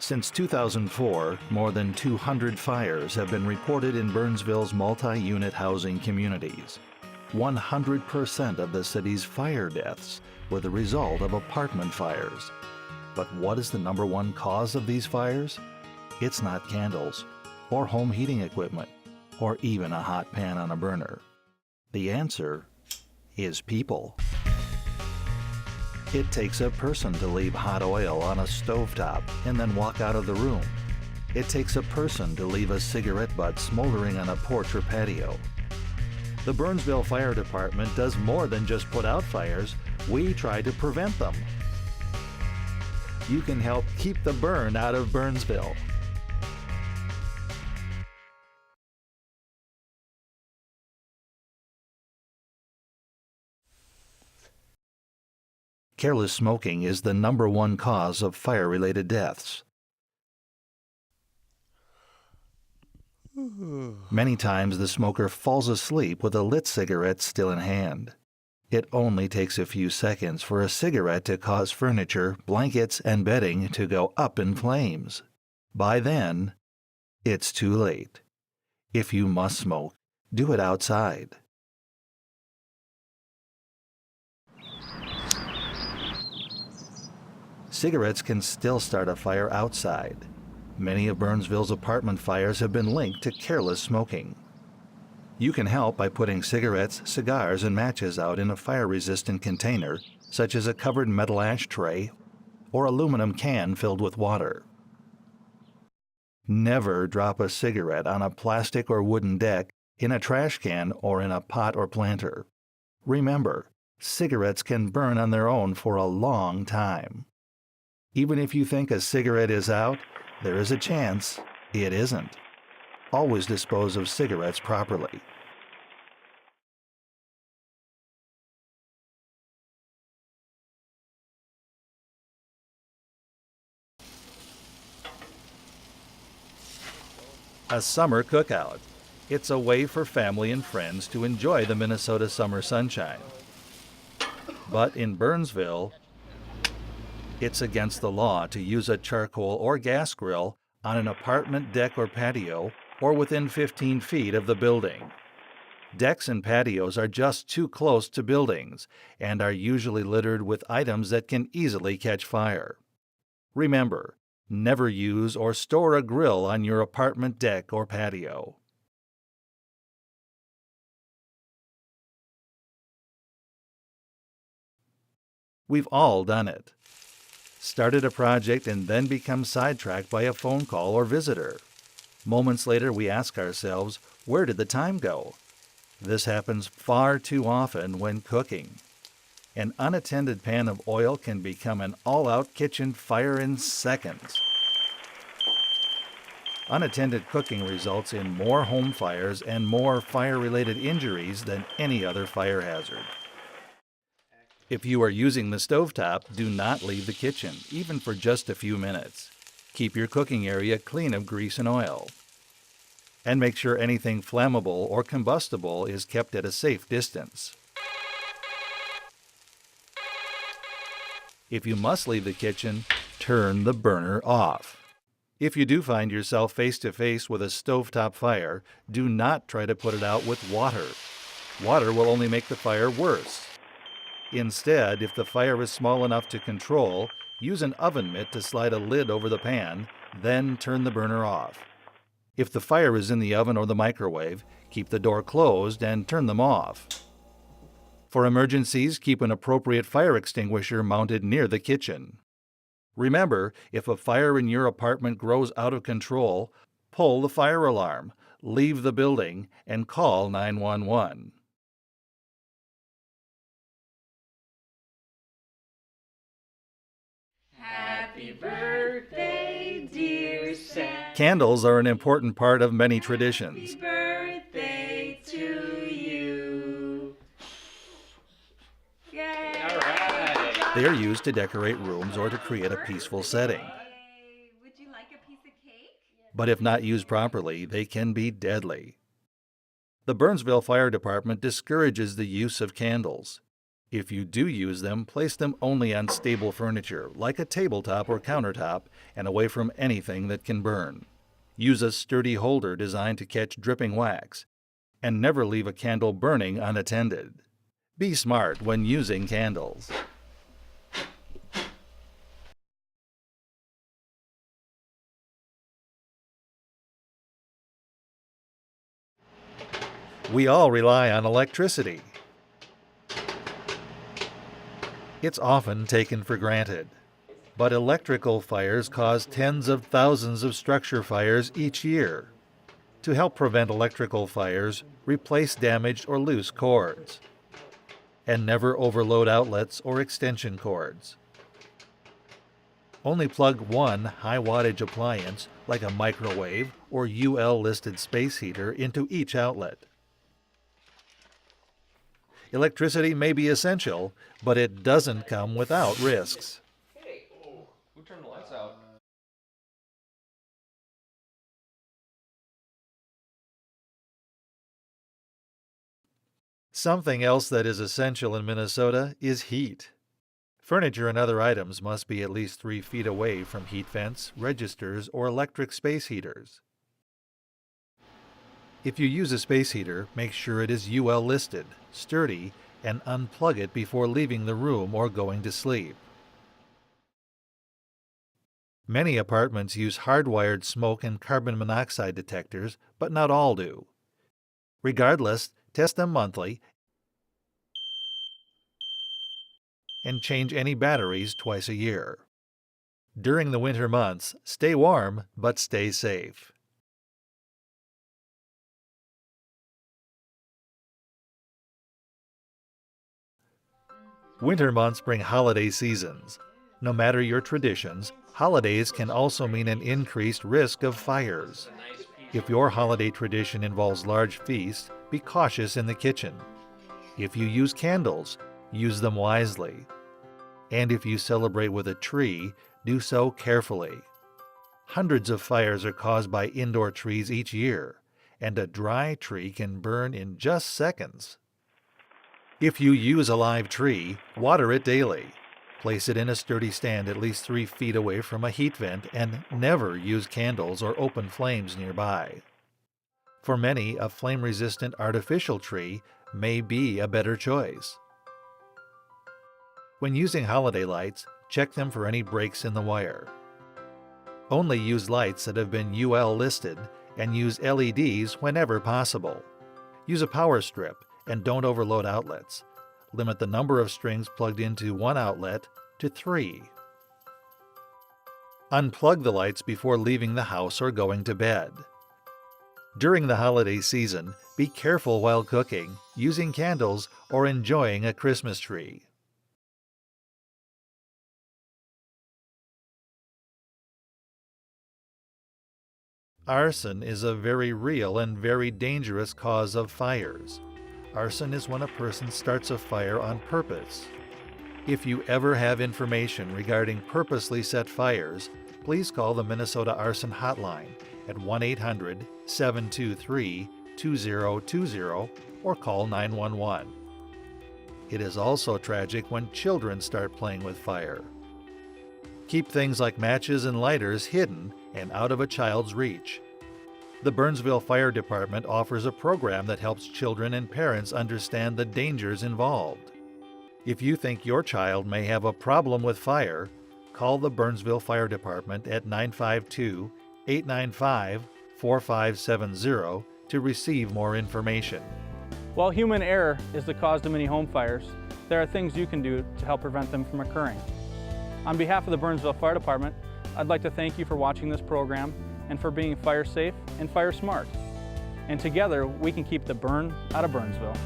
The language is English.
Since 2004, more than 200 fires have been reported in Burnsville's multi-unit housing communities. 100% of the city's fire deaths were the result of apartment fires. But what is the number one cause of these fires? It's not candles, or home heating equipment, or even a hot pan on a burner. The answer is people. It takes a person to leave hot oil on a stovetop and then walk out of the room. It takes a person to leave a cigarette butt smoldering on a porch or patio. The Burnsville Fire Department does more than just put out fires. We try to prevent them. You can help keep the burn out of Burnsville. Careless smoking is the number one cause of fire-related deaths. Many times the smoker falls asleep with a lit cigarette still in hand. It only takes a few seconds for a cigarette to cause furniture, blankets, and bedding to go up in flames. By then, it's too late. If you must smoke, do it outside. Cigarettes can still start a fire outside. Many of Burnsville's apartment fires have been linked to careless smoking. You can help by putting cigarettes, cigars, and matches out in a fire-resistant container, such as a covered metal ashtray or aluminum can filled with water. Never drop a cigarette on a plastic or wooden deck, in a trash can, or in a pot or planter. Remember, cigarettes can burn on their own for a long time. Even if you think a cigarette is out, there is a chance it isn't. Always dispose of cigarettes properly. A summer cookout. It's a way for family and friends to enjoy the Minnesota summer sunshine. But in Burnsville, it's against the law to use a charcoal or gas grill on an apartment deck or patio or within 15 feet of the building. Decks and patios are just too close to buildings and are usually littered with items that can easily catch fire. Remember, never use or store a grill on your apartment deck or patio. We've all done it. Started a project and then become sidetracked by a phone call or visitor. Moments later, we ask ourselves, where did the time go? This happens far too often when cooking. An unattended pan of oil can become an all-out kitchen fire in seconds. Unattended cooking results in more home fires and more fire-related injuries than any other fire hazard. If you are using the stovetop, do not leave the kitchen, even for just a few minutes. Keep your cooking area clean of grease and oil. And make sure anything flammable or combustible is kept at a safe distance. If you must leave the kitchen, turn the burner off. If you do find yourself face-to-face with a stovetop fire, do not try to put it out with water. Water will only make the fire worse. Instead, if the fire is small enough to control, use an oven mitt to slide a lid over the pan, then turn the burner off. If the fire is in the oven or the microwave, keep the door closed and turn them off. For emergencies, keep an appropriate fire extinguisher mounted near the kitchen. Remember, if a fire in your apartment grows out of control, pull the fire alarm, leave the building, and call 911. Happy birthday, dear Sam. Candles are an important part of many traditions. Happy birthday to you. Yay! All right. They are used to decorate rooms or to create a peaceful setting. Yay. Would you like a piece of cake? But if not used properly, they can be deadly. The Burnsville Fire Department discourages the use of candles. If you do use them, place them only on stable furniture, like a tabletop or countertop, and away from anything that can burn. Use a sturdy holder designed to catch dripping wax, and never leave a candle burning unattended. Be smart when using candles. We all rely on electricity. It's often taken for granted. But electrical fires cause tens of thousands of structure fires each year. To help prevent electrical fires, replace damaged or loose cords. And never overload outlets or extension cords. Only plug one high wattage appliance, like a microwave or UL-listed space heater, into each outlet. Electricity may be essential, but it doesn't come without risks. Hey, who turned the lights out? Something else that is essential in Minnesota is heat. Furniture and other items must be at least 3 feet away from heat vents, registers, or electric space heaters. If you use a space heater, make sure it is UL listed, sturdy, and unplug it before leaving the room or going to sleep. Many apartments use hardwired smoke and carbon monoxide detectors, but not all do. Regardless, test them monthly and change any batteries twice a year. During the winter months, stay warm, but stay safe. Winter months bring holiday seasons. No matter your traditions, holidays can also mean an increased risk of fires. If your holiday tradition involves large feasts, be cautious in the kitchen. If you use candles, use them wisely. And if you celebrate with a tree, do so carefully. Hundreds of fires are caused by indoor trees each year, and a dry tree can burn in just seconds. If you use a live tree, water it daily. Place it in a sturdy stand at least 3 feet away from a heat vent, and never use candles or open flames nearby. For many, a flame-resistant artificial tree may be a better choice. When using holiday lights, check them for any breaks in the wire. Only use lights that have been UL listed, and use LEDs whenever possible. Use a power strip, and don't overload outlets. Limit the number of strings plugged into one outlet to 3. Unplug the lights before leaving the house or going to bed. During the holiday season, be careful while cooking, using candles, or enjoying a Christmas tree. Arson is a very real and very dangerous cause of fires. Arson is when a person starts a fire on purpose. If you ever have information regarding purposely set fires, please call the Minnesota Arson Hotline at 1-800-723-2020 or call 911. It is also tragic when children start playing with fire. Keep things like matches and lighters hidden and out of a child's reach. The Burnsville Fire Department offers a program that helps children and parents understand the dangers involved. If you think your child may have a problem with fire, call the Burnsville Fire Department at 952-895-4570 to receive more information. While human error is the cause to many home fires, there are things you can do to help prevent them from occurring. On behalf of the Burnsville Fire Department, I'd like to thank you for watching this program and for being fire safe and fire smart. And together, we can keep the burn out of Burnsville.